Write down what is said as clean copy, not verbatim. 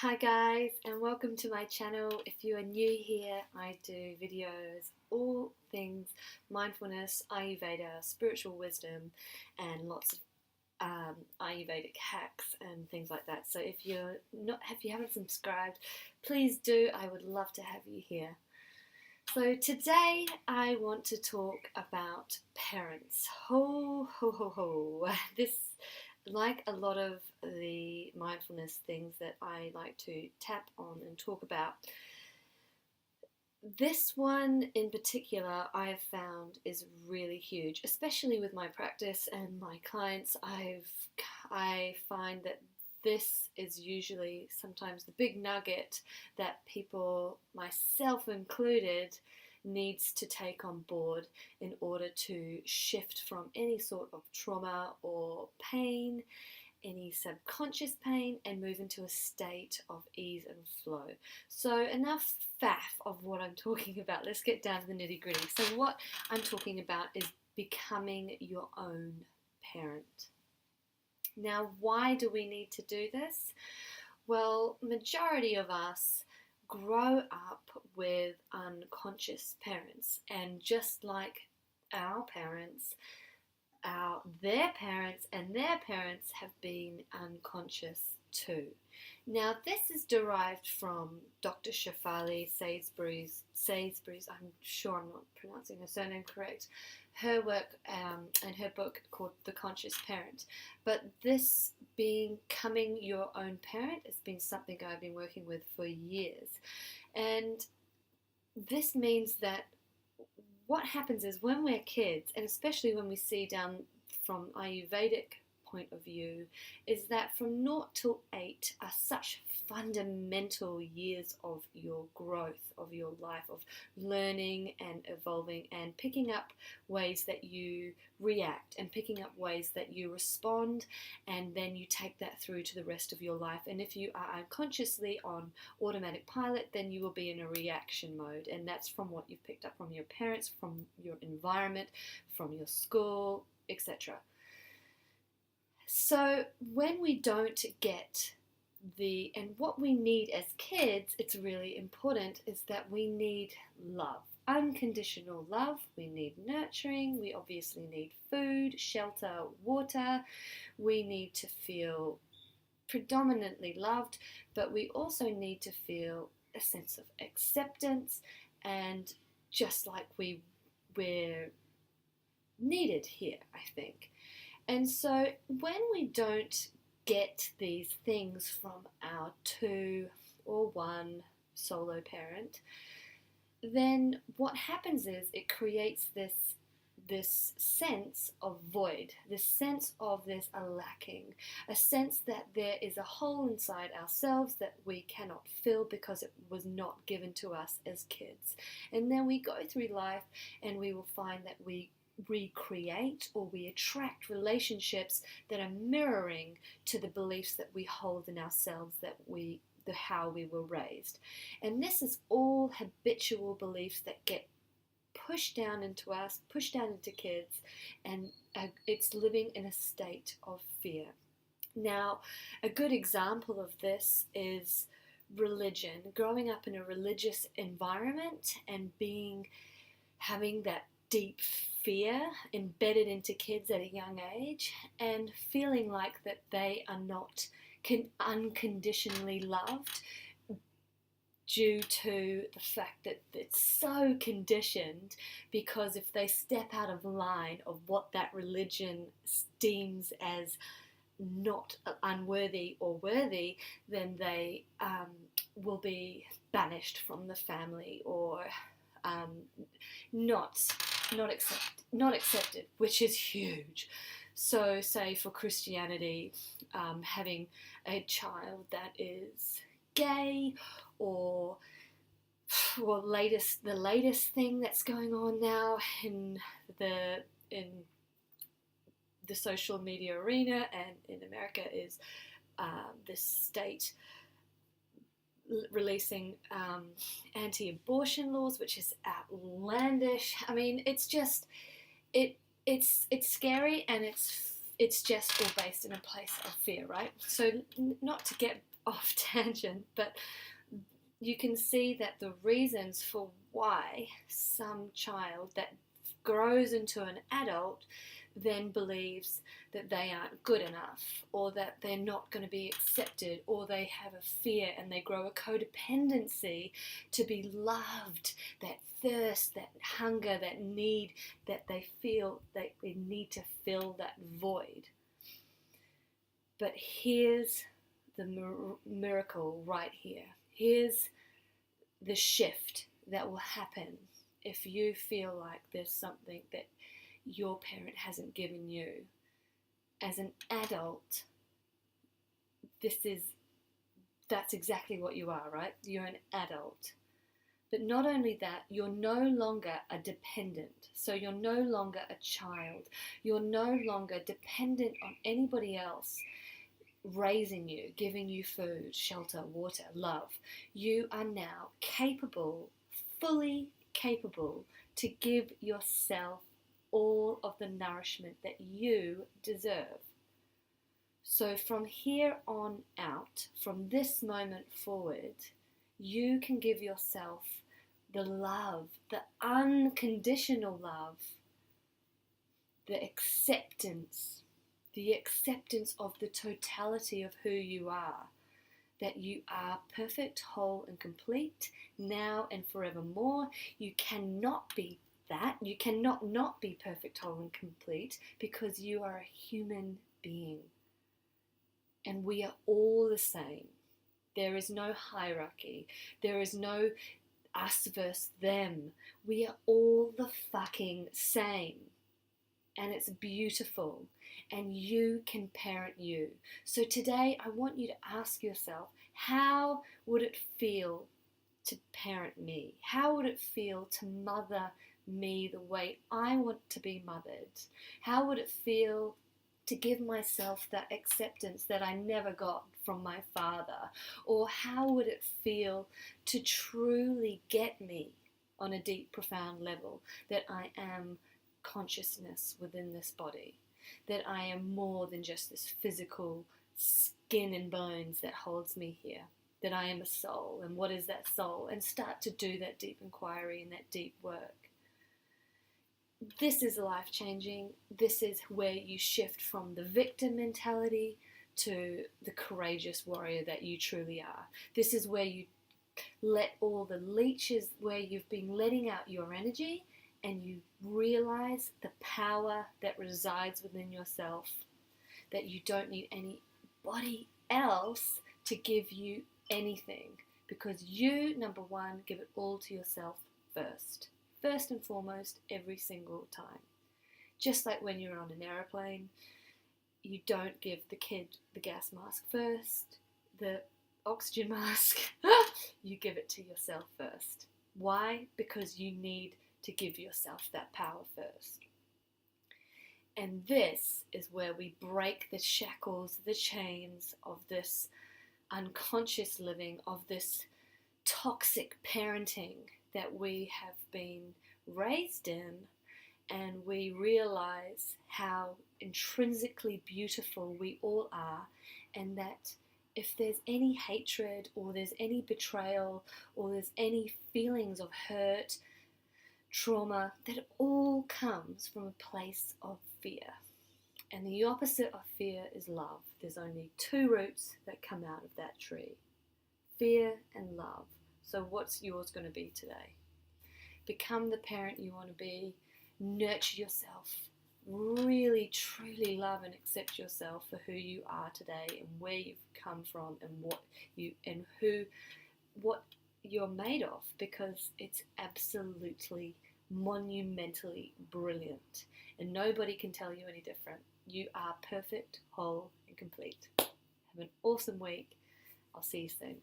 Hi guys, and welcome to my channel. If you are new here, I do videos all things mindfulness, Ayurveda, spiritual wisdom, and lots of Ayurvedic hacks and things like that. So if you haven't subscribed, please do. I would love to have you here. So today I want to talk about parents. Ho ho ho ho. This, like a lot of the mindfulness things that I like to tap on and talk about, this one in particular I have found is really huge, especially with my practice and my clients. I find that this is usually sometimes the big nugget that people, myself included, needs to take on board in order to shift from any sort of trauma or pain, any subconscious pain, and move into a state of ease and flow. So enough faff of what I'm talking about. Let's get down to the nitty gritty. So what I'm talking about is becoming your own parent. Now, why do we need to do this? Well, majority of us grow up with unconscious parents, and just like our parents, their parents and their parents have been unconscious too. Now, this is derived from Dr. Shefali Sainsbury's, I'm sure I'm not pronouncing her surname correct, her work and her book called The Conscious Parent. But this becoming your own parent has been something I've been working with for years. And this means that what happens is when we're kids, and especially when we see down from Ayurvedic point of view, is that from 0 till 8 are such fundamental years of your growth, of your life, of learning and evolving and picking up ways that you react and picking up ways that you respond, and then you take that through to the rest of your life. And if you are unconsciously on automatic pilot, then you will be in a reaction mode, and that's from what you've picked up from your parents, from your environment, from your school, etc. So when we don't get and what we need as kids, it's really important, is that we need love, unconditional love. We need nurturing. We obviously need food, shelter, water. We need to feel predominantly loved, but we also need to feel a sense of acceptance, and just like we're needed here, I think. And so when we don't get these things from our 2 or 1 solo parent, then what happens is it creates this sense of void, this sense of there's a lacking, a sense that there is a hole inside ourselves that we cannot fill because it was not given to us as kids. And then we go through life and we will find that we recreate or we attract relationships that are mirroring to the beliefs that we hold in ourselves, how we were raised. And this is all habitual beliefs that get pushed down into us, pushed down into kids, and it's living in a state of fear. Now, a good example of this is religion. Growing up in a religious environment and having that deep fear embedded into kids at a young age, and feeling like that they are not unconditionally loved due to the fact that it's so conditioned, because if they step out of line of what that religion deems as not unworthy or worthy, then they will be banished from the family or not accepted, which is huge. So say for Christianity, having a child that is gay, or the latest thing that's going on now in the social media arena and in America is this state releasing anti-abortion laws, which is outlandish. I mean, it's just it's scary, and it's just all based in a place of fear, right? So not to get off tangent, but you can see that the reasons for why some child that grows into an adult then believes that they aren't good enough, or that they're not going to be accepted, or they have a fear and they grow a codependency to be loved, that thirst, that hunger, that need, that they feel that they need to fill that void. But here's the miracle right here. Here's the shift that will happen if you feel like there's something that your parent hasn't given you. As an adult, that's exactly what you are, right? You're an adult. But not only that, you're no longer a dependent. So you're no longer a child. You're no longer dependent on anybody else raising you, giving you food, shelter, water, love. You are now capable, fully capable, to give yourself all of the nourishment that you deserve. So from here on out, from this moment forward, you can give yourself the love, the unconditional love, the acceptance of the totality of who you are, that you are perfect, whole and complete now and forevermore. You cannot be that. You cannot not be perfect, whole and complete, because you are a human being. And we are all the same. There is no hierarchy. There is no us versus them. We are all the fucking same. And it's beautiful. And you can parent you. So today I want you to ask yourself, how would it feel to parent me? How would it feel to mother me the way I want to be mothered? How would it feel to give myself that acceptance that I never got from my father? Or how would it feel to truly get me on a deep, profound level, that I am consciousness within this body, that I am more than just this physical skin and bones that holds me here, that I am a soul, and what is that soul? And start to do that deep inquiry and that deep work. This is life-changing. This is where you shift from the victim mentality to the courageous warrior that you truly are. This is where you let all the leeches, where you've been letting out your energy, and you realize the power that resides within yourself, that you don't need anybody else to give you anything, because you, number one, give it all to yourself first. First and foremost, every single time. Just like when you're on an aeroplane, you don't give the kid the gas mask first, the oxygen mask. You give it to yourself first. Why? Because you need to give yourself that power first. And this is where we break the shackles, the chains of this unconscious living, of this toxic parenting that we have been raised in, and we realize how intrinsically beautiful we all are, and that if there's any hatred, or there's any betrayal, or there's any feelings of hurt, trauma, that it all comes from a place of fear. And the opposite of fear is love. There's only two roots that come out of that tree: fear and love. So what's yours going to be today? Become the parent you want to be. Nurture yourself. Really, truly love and accept yourself for who you are today, and where you've come from, and what you're made of, because it's absolutely monumentally brilliant, and nobody can tell you any different. You are perfect, whole, and complete. Have an awesome week. I'll see you soon.